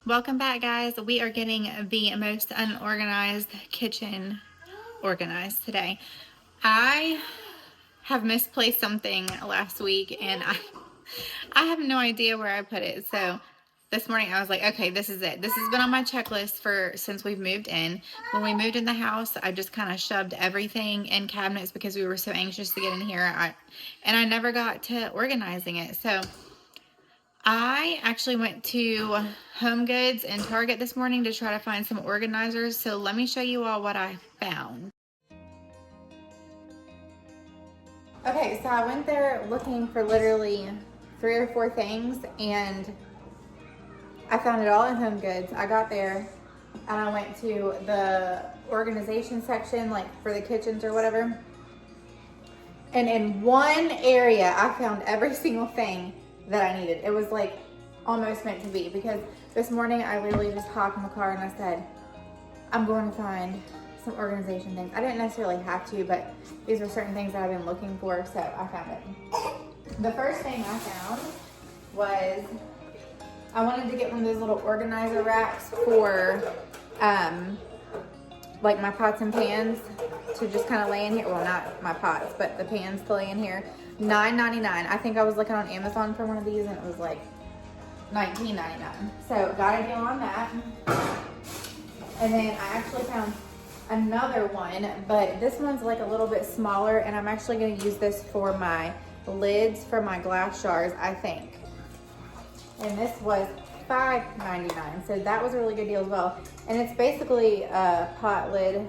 Welcome back, guys. We are getting the most unorganized kitchen organized today. I have misplaced something last week and I have no idea where I put it. So this morning I was like, okay, this is it. This has been on my checklist since we've moved in. When we moved in the house, I just kind of shoved everything in cabinets because we were so anxious to get in here. And I never got to organizing it. So I actually went to Homegoods and Target this morning to try to find some organizers. So let me show you all what I found. Okay, so I went there looking for literally 3 or 4 things and I found it all in Homegoods. I got there and I went to the organization section, like for the kitchens or whatever. And in one area, I found every single thing that I needed. It was like almost meant to be, because this morning I literally just hopped in the car and I said, I'm going to find some organization things. I didn't necessarily have to, but these were certain things that I've been looking for, so I found it. The first thing I found was, I wanted to get one of those little organizer racks for like my pots and pans to just kind of lay in here. Well, not my pots, but the pans to lay in here. $9.99. I think I was looking on Amazon for one of these and it was like $19.99. So got a deal on that. And then I actually found another one, but this one's like a little bit smaller, and I'm actually going to use this for my lids for my glass jars, I think. And this was $5.99, so that was a really good deal as well. And it's basically a pot lid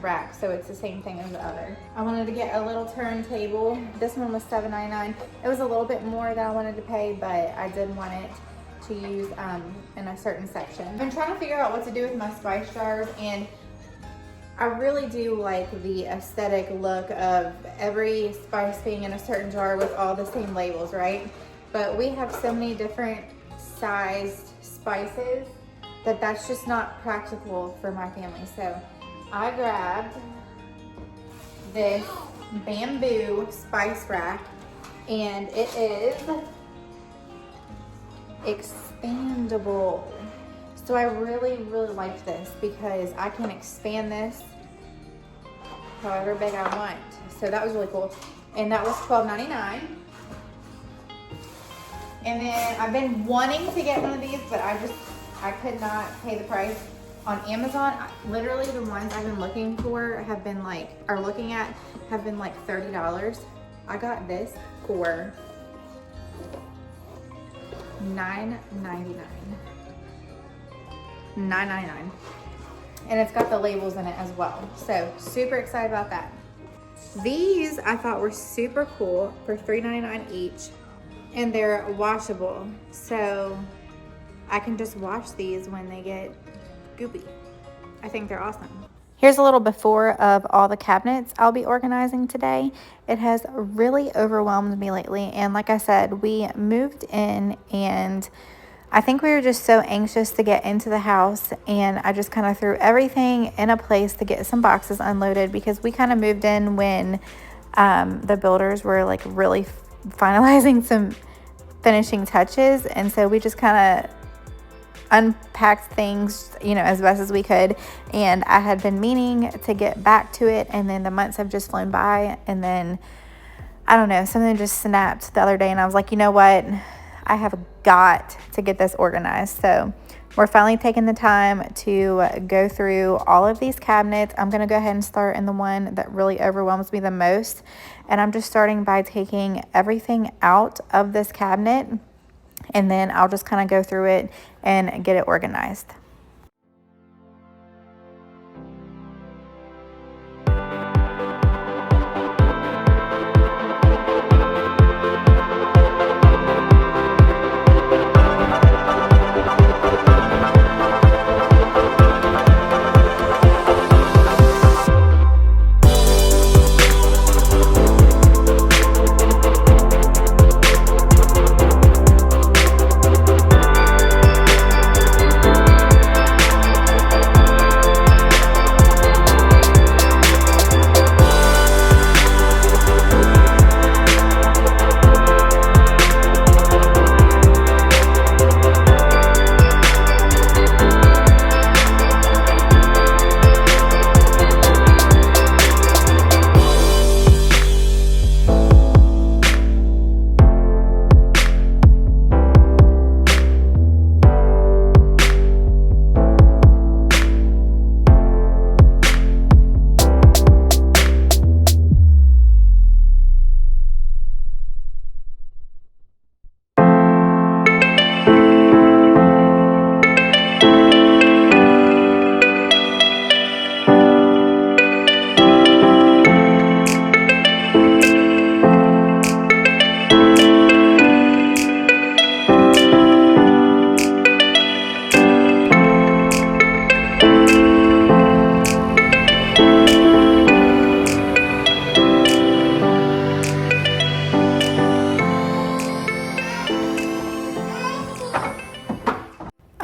rack, so it's the same thing as the other. I wanted to get a little turntable. This one was $7.99. It was a little bit more than I wanted to pay, but I did want it to use in a certain section. I've been trying to figure out what to do with my spice jars, and I really do like the aesthetic look of every spice being in a certain jar with all the same labels, right? But we have so many different sized spices that that's just not practical for my family. So I grabbed this bamboo spice rack, and it is expandable. So I really like this because I can expand this however big I want. So that was really cool. And that was $12.99. And then I've been wanting to get one of these, but I could not pay the price. On Amazon, literally the ones I've been looking for have been like $30. I got this for $9.99. And it's got the labels in it as well. So super excited about that. These I thought were super cool for $3.99 each. And they're washable, so I can just wash these when they get goopy. I think they're awesome. Here's a little before of all the cabinets I'll be organizing today. It has really overwhelmed me lately, and like I said, we moved in and I think we were just so anxious to get into the house, and I just kind of threw everything in a place to get some boxes unloaded, because we kind of moved in when the builders were like really finalizing some finishing touches, and so we just kind of unpacked things, as best as we could. And I had been meaning to get back to it, and then the months have just flown by, and then I don't know, something just snapped the other day, and I was like, you know what, I have got to get this organized. So we're finally taking the time to go through all of these cabinets. I'm going to go ahead and start in the one that really overwhelms me the most. And I'm just starting by taking everything out of this cabinet, and then I'll just kind of go through it and get it organized.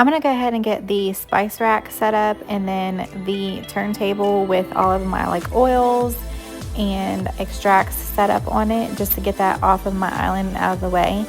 I'm gonna go ahead and get the spice rack set up, and then the turntable with all of my like oils and extracts set up on it, just to get that off of my island and out of the way.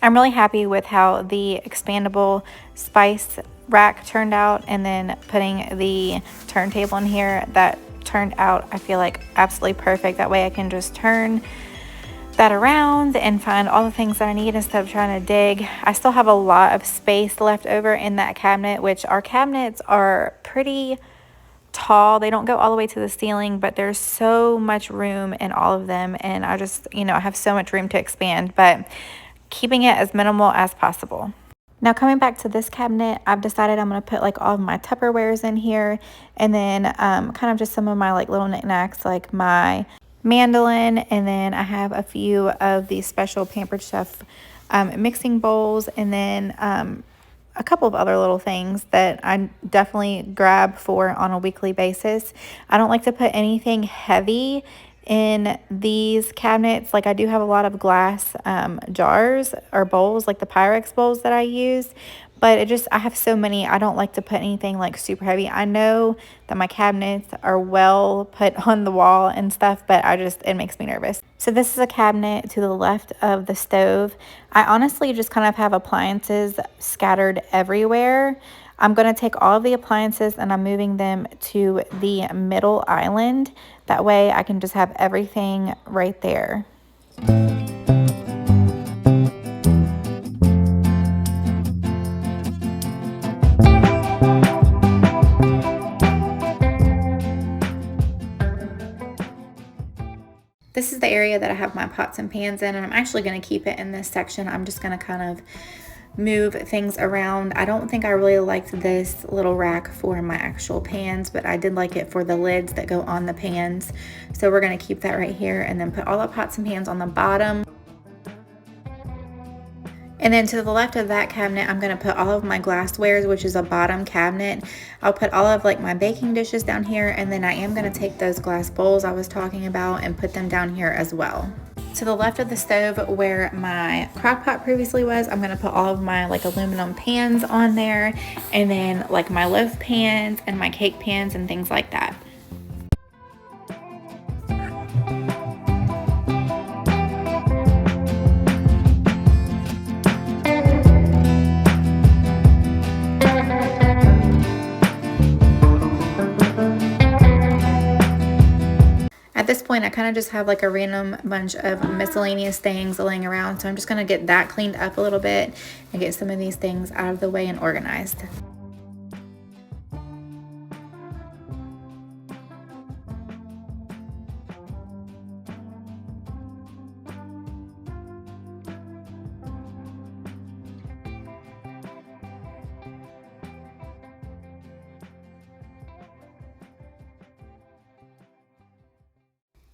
I'm really happy with how the expandable spice rack turned out, and then putting the turntable in here, that turned out, I feel like, absolutely perfect. That way I can just turn that around and find all the things that I need instead of trying to dig. I still have a lot of space left over in that cabinet, which our cabinets are pretty tall. They don't go all the way to the ceiling, but there's so much room in all of them, and I just, I have so much room to expand, but keeping it as minimal as possible. Now coming back to this cabinet, I've decided I'm going to put like all of my Tupperwares in here, and then kind of just some of my like little knickknacks, like my mandolin, and then I have a few of these special Pampered Chef mixing bowls, and then a couple of other little things that I definitely grab for on a weekly basis. I don't like to put anything heavy in these cabinets. Like, I do have a lot of glass jars or bowls, like the Pyrex bowls that I use, but I have so many, I don't like to put anything like super heavy. I know that my cabinets are well put on the wall and stuff, but it makes me nervous. So this is a cabinet to the left of the stove. I honestly just kind of have appliances scattered everywhere. I'm going to take all of the appliances and I'm moving them to the middle island. That way I can just have everything right there. This is the area that I have my pots and pans in, and I'm actually going to keep it in this section. I'm just going to kind of move things around. I don't think I really liked this little rack for my actual pans, but I did like it for the lids that go on the pans. So we're going to keep that right here, and then put all the pots and pans on the bottom. And then to the left of that cabinet, I'm going to put all of my glasswares, which is a bottom cabinet. I'll put all of like my baking dishes down here, and then I am going to take those glass bowls I was talking about and put them down here as well. To the left of the stove where my crock pot previously was, I'm going to put all of my like aluminum pans on there, and then like my loaf pans and my cake pans and things like that. At this point, I kind of just have like a random bunch of miscellaneous things laying around, so I'm just going to get that cleaned up a little bit and get some of these things out of the way and organized.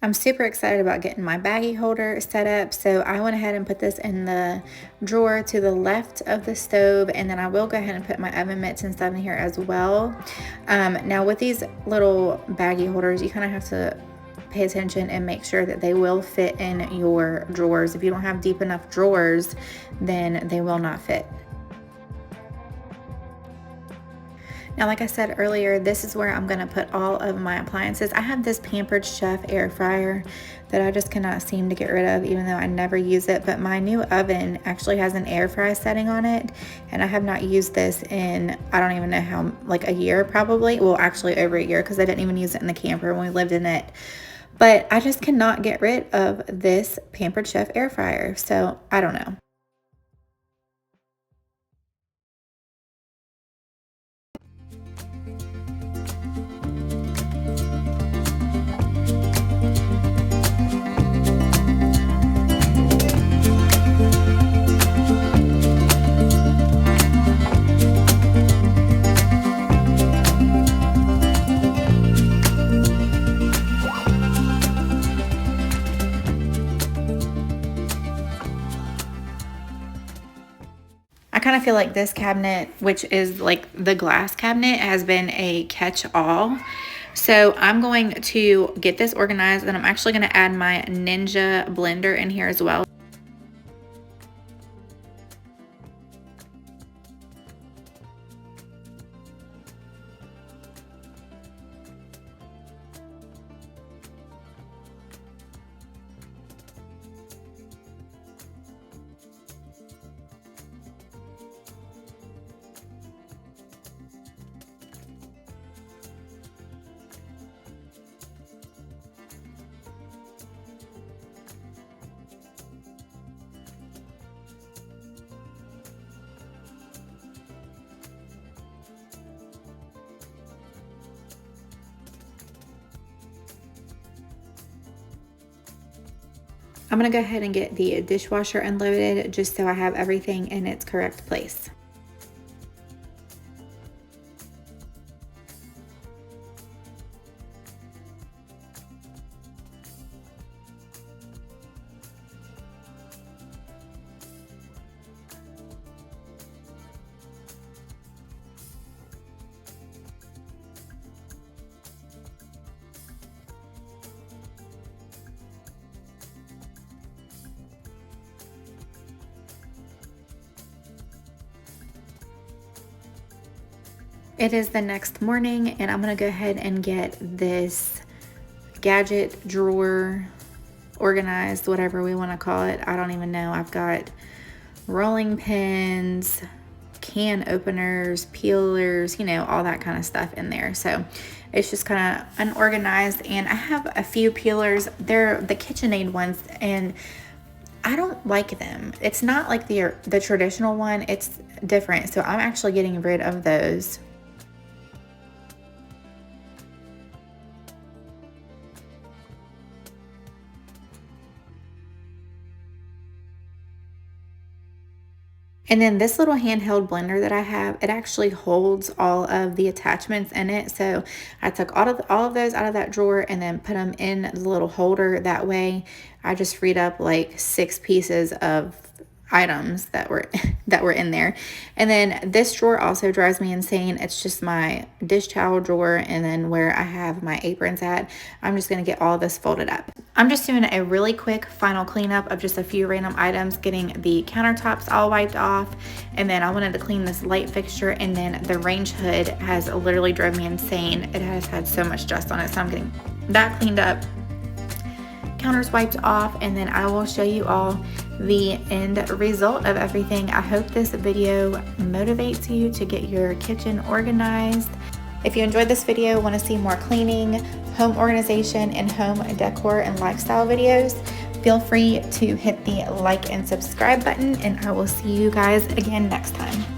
I'm super excited about getting my baggie holder set up, so I went ahead and put this in the drawer to the left of the stove, and then I will go ahead and put my oven mitts and stuff in here as well. Now with these little baggie holders, you kind of have to pay attention and make sure that they will fit in your drawers. If you don't have deep enough drawers, then they will not fit. Now, like I said earlier, this is where I'm going to put all of my appliances. I have this Pampered Chef air fryer that I just cannot seem to get rid of, even though I never use it. But my new oven actually has an air fry setting on it, and I have not used this in, I don't even know how, like a year probably. Well, actually over a year, because I didn't even use it in the camper when we lived in it. But I just cannot get rid of this Pampered Chef air fryer. So I don't know. I kind of feel like this cabinet, which is like the glass cabinet, has been a catch-all. So I'm going to get this organized, and I'm actually going to add my Ninja blender in here as well. I'm gonna go ahead and get the dishwasher unloaded just so I have everything in its correct place. It is the next morning, and I'm gonna go ahead and get this gadget drawer organized, whatever we want to call it. I don't even know. I've got rolling pins, can openers, peelers, you know, all that kind of stuff in there. So it's just kind of unorganized, and I have a few peelers. They're the KitchenAid ones, and I don't like them. It's not like the traditional one. It's different. So I'm actually getting rid of those. And then this little handheld blender that I have, it actually holds all of the attachments in it. So I took all of those out of that drawer and then put them in the little holder. That way I just freed up like 6 pieces of items that were in there. And then this drawer also drives me insane. It's just my dish towel drawer, and then where I have my aprons at, I'm just going to get all of this folded up. I'm just doing a really quick final cleanup of just a few random items, getting the countertops all wiped off, and then I wanted to clean this light fixture, and then the range hood has literally drove me insane. It has had so much dust on it, so I'm getting that cleaned up, counters wiped off, and then I will show you all the end result of everything. I hope this video motivates you to get your kitchen organized. If you enjoyed this video, want to see more cleaning, home organization, and home decor and lifestyle videos, feel free to hit the like and subscribe button, and I will see you guys again next time.